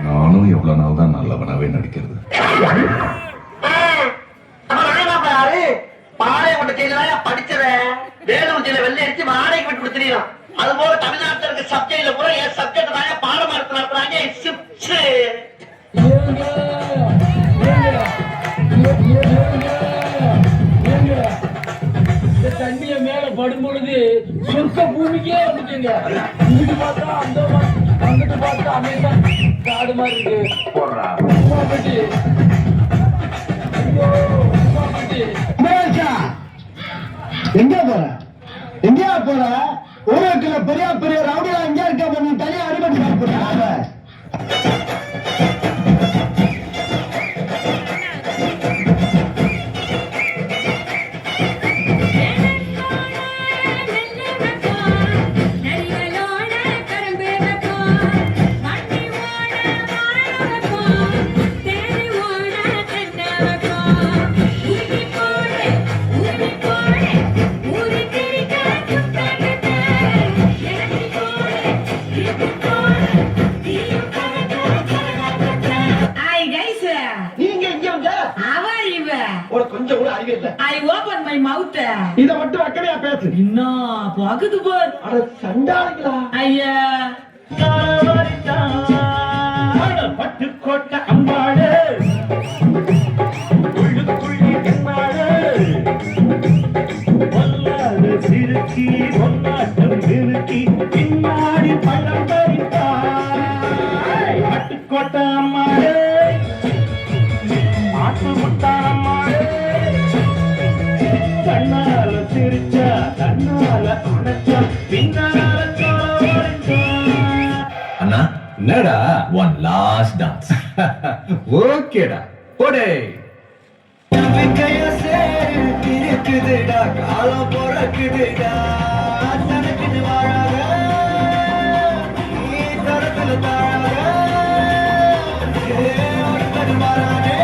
நானும் எவ்வளவு நாள் தான் நல்லவனாவே நடிக்கிறது. படிச்சவன் வேலூர்ல வெள்ளை அடிச்சு வாடகை விட்டு கொடுத்துறான். அது போல தமிழ்நாட்டில் இருக்க சப்ஜெக்ட்ல கூட என் சப்ஜெக்ட் தாங்க பாடம் நடத்துறாங்க. தண்ணிய மேல படும் பொழுது சொந்த பூமிக்கே வந்துட்டீங்க. இங்கிட்டு பார்த்தா அந்த அங்கிட்டு பார்த்தா அமேசான் காடு மாதிரி இருக்கு. எங்க போற எங்கயா போற? ஊருக்குள்ள பெரிய பெரிய ரவுடியா எங்க இருக்க? நீ தனியா அடிபட்டு சாப்பிடுற. கொஞ்சம் கூட அறிவே இல்ல. I open my mouth. இத மட்டும் அக்கறையா பேசு. இன்னும் பகுது போர். அட சண்டாளங்களா. ஐயா பட்டுக்கோட்டை அம்பாடு உள்ளுக்குள்ளி என்னாடு பொல்லாத சிறுக்கி பொன்னாட்டம் நிறுக்கி பின்னாடி பழம் பறித்தாய். பட்டுக்கோட்டை அம்மாடு ஆட்டு முட்டாரம்மாடு கண்ணால சிரிச்சா கண்ணால அணைச்சா பின்னால அண்ணா என்னடா? One last dance. ஓகேடா போடே. இருக்குதுடா காலம் பிறக்குதுடா தனக்குன்னு வாழாத நீ தரத்துல தாழாத மாறானே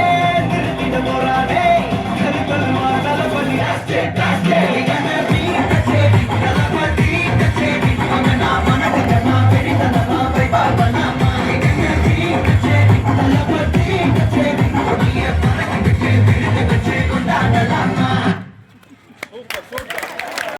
திருத்திட போறானே கருப்பல் மாசால பண்ணி